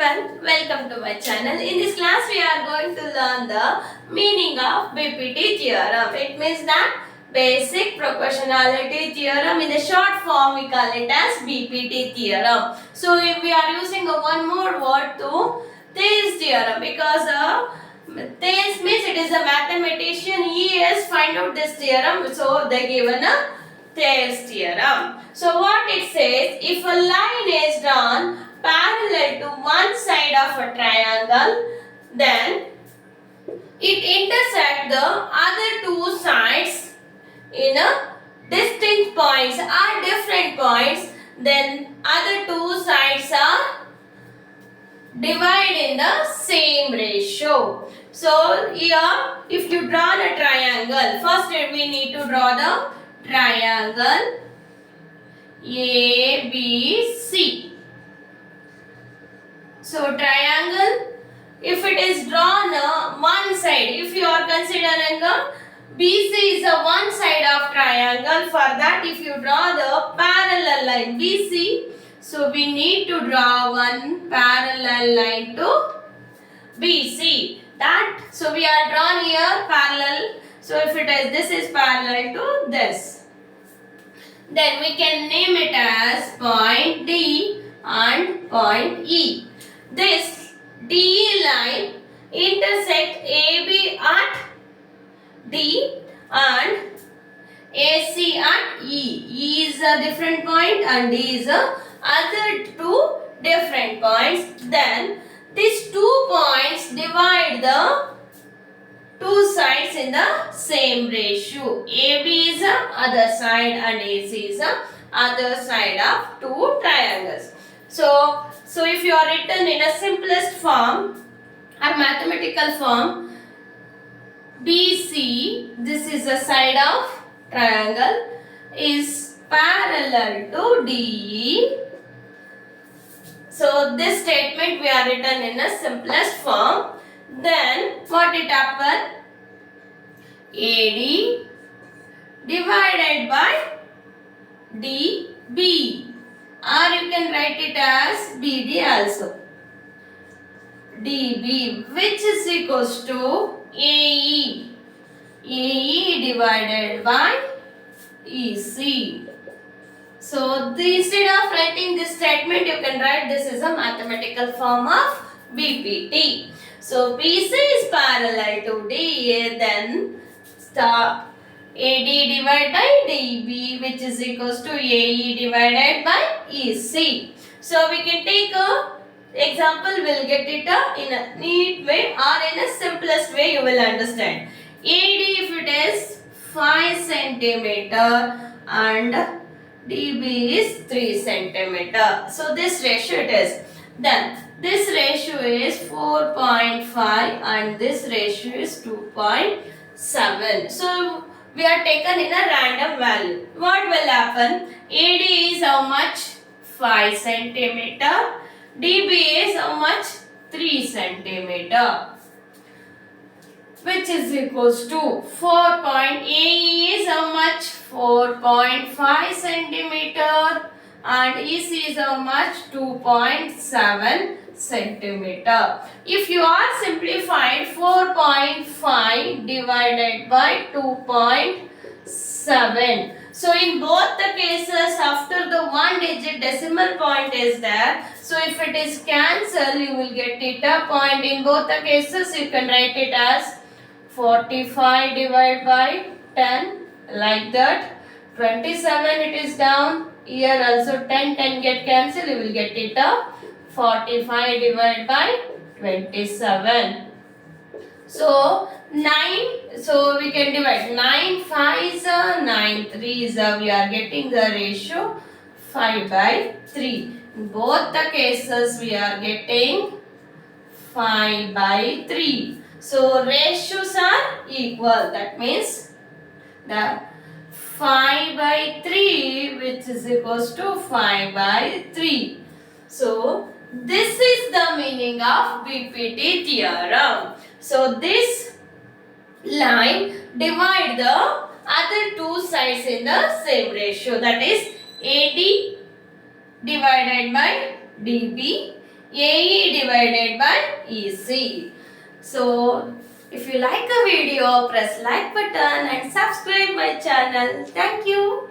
everyone, welcome to my channel. In this class we are going to learn the meaning of BPT theorem. It means that basic proportionality theorem. In the short form we call it as BPT theorem. So if we are using one more word to Thales theorem because Thales means it is a mathematician. He has find out this theorem, so they given a Thales theorem. So what it says, if a line is drawn parallel to one side of a triangle, then it intersects the other two sides in a distinct points or different points, then other two sides are divided in the same ratio. So here if you draw a triangle, first we need to draw the triangle ABC. So triangle, if it is drawn one side, if you are considering BC is a one side of triangle, for that if you draw the parallel line BC, so we need to draw one parallel line to BC. That, so we are drawn here parallel. So if it is, this is parallel to this, then we can name it as point D and point E. This DE line intersect AB at D and AC at E. E is a different point and D is a other two different points. Then these 2 points divide the two sides in the same ratio. AB is the other side and AC is the other side of two triangles. So if you are written in a simplest form or mathematical form, BC, this is the side of triangle, is parallel to DE. So this statement we are written in a simplest form. Then what it happen? AD divided by DB, or you can write it as BD also. DB, which is equals to AE. AE divided by EC. So instead of writing this statement, you can write this is a mathematical form of BPT. So BC is parallel to DA, then AD divided by DB, which is equals to AE divided by EC. So we can take a example, we'll get it in a neat way or in a simplest way you will understand. AD, if it is 5 centimeter and DB is 3 centimeter. So this ratio it is. Then this ratio is 4.5 and this ratio is 2.7. So we are taken in a random value. What will happen? AD is how much? 5 centimeter. DB is how much? 3 centimeter. Which is equals to 4.AE is how much? 4.5 centimeter and EC is how much? 2.7 centimeter. If you are simplified, 4.5 divided by 2.7. So in both the cases, after the one digit decimal point is there, so if it is cancelled, you will get it a point. In both the cases, you can write it as 45 divided by 10, like that. 27 it is down. Here also 10 get cancelled, you will get it a 45 divided by 27. So 9, so we can divide 9 5 is 9 3 is we are getting the ratio 5 by 3. In both the cases we are getting 5 by 3. So ratios are equal. That means the 5 by 3 which is equals to 5 by 3. So this is the meaning of BPT theorem. So this line divide the other two sides in the same ratio, that is AD divided by DB, AE divided by EC. So, if you like a video, press like button and subscribe my channel. Thank you.